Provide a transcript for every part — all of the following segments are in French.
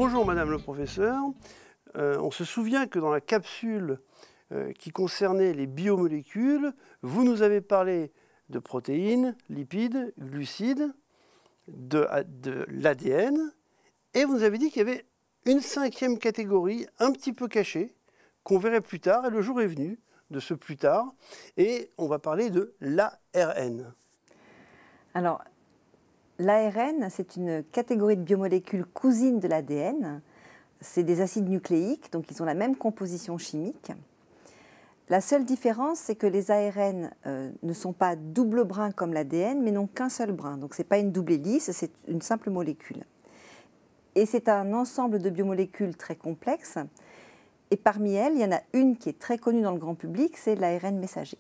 Bonjour Madame le professeur. On se souvient que dans la capsule qui concernait les biomolécules, vous nous avez parlé de protéines, lipides, glucides, de l'ADN, et vous nous avez dit qu'il y avait une cinquième catégorie un petit peu cachée qu'on verrait plus tard, et le jour est venu de ce plus tard, et on va parler de l'ARN. Alors, l'ARN, c'est une catégorie de biomolécules cousines de l'ADN. C'est des acides nucléiques, donc ils ont la même composition chimique. La seule différence, c'est que les ARN ne sont pas double brin comme l'ADN, mais n'ont qu'un seul brin. Donc ce n'est pas une double hélice, c'est une simple molécule. Et c'est un ensemble de biomolécules très complexes. Et parmi elles, il y en a une qui est très connue dans le grand public, c'est l'ARN messager.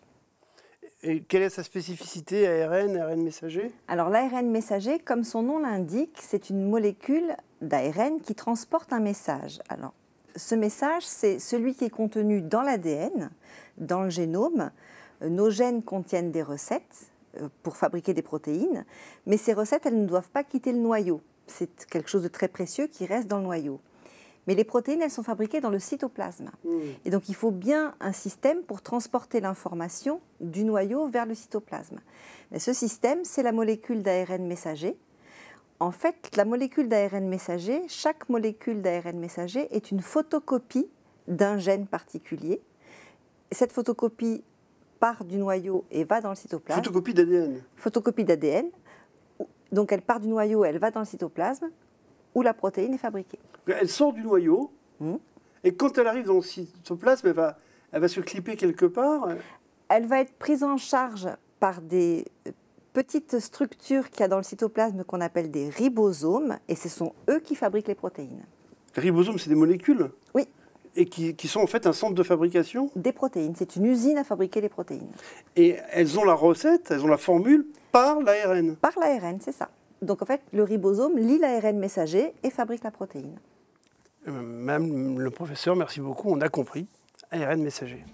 Et quelle est sa spécificité, ARN messager? Alors l'ARN messager, comme son nom l'indique, c'est une molécule d'ARN qui transporte un message. Alors, ce message, c'est celui qui est contenu dans l'ADN, dans le génome. Nos gènes contiennent des recettes pour fabriquer des protéines, mais ces recettes, elles ne doivent pas quitter le noyau. C'est quelque chose de très précieux qui reste dans le noyau. Mais les protéines, elles sont fabriquées dans le cytoplasme. Et donc, il faut bien un système pour transporter l'information du noyau vers le cytoplasme. Mais ce système, c'est la molécule d'ARN messager. En fait, la molécule d'ARN messager, chaque molécule d'ARN messager est une photocopie d'un gène particulier. Cette photocopie part du noyau et va dans le cytoplasme. Photocopie d'ADN. Photocopie d'ADN. Donc, elle part du noyau, elle va dans le cytoplasme, où la protéine est fabriquée. Elle sort du noyau, et quand elle arrive dans le cytoplasme, elle va se clipper quelque part. Elle va être prise en charge par des petites structures qu'il y a dans le cytoplasme qu'on appelle des ribosomes, et ce sont eux qui fabriquent les protéines. Les ribosomes, c'est des molécules? Oui. Et qui sont en fait un centre de fabrication? Des protéines. C'est une usine à fabriquer les protéines. Et elles ont la recette, elles ont la formule par l'ARN? Par l'ARN, c'est ça. Donc en fait, le ribosome lit l'ARN messager et fabrique la protéine. Madame le professeur, merci beaucoup, on a compris. ARN messager.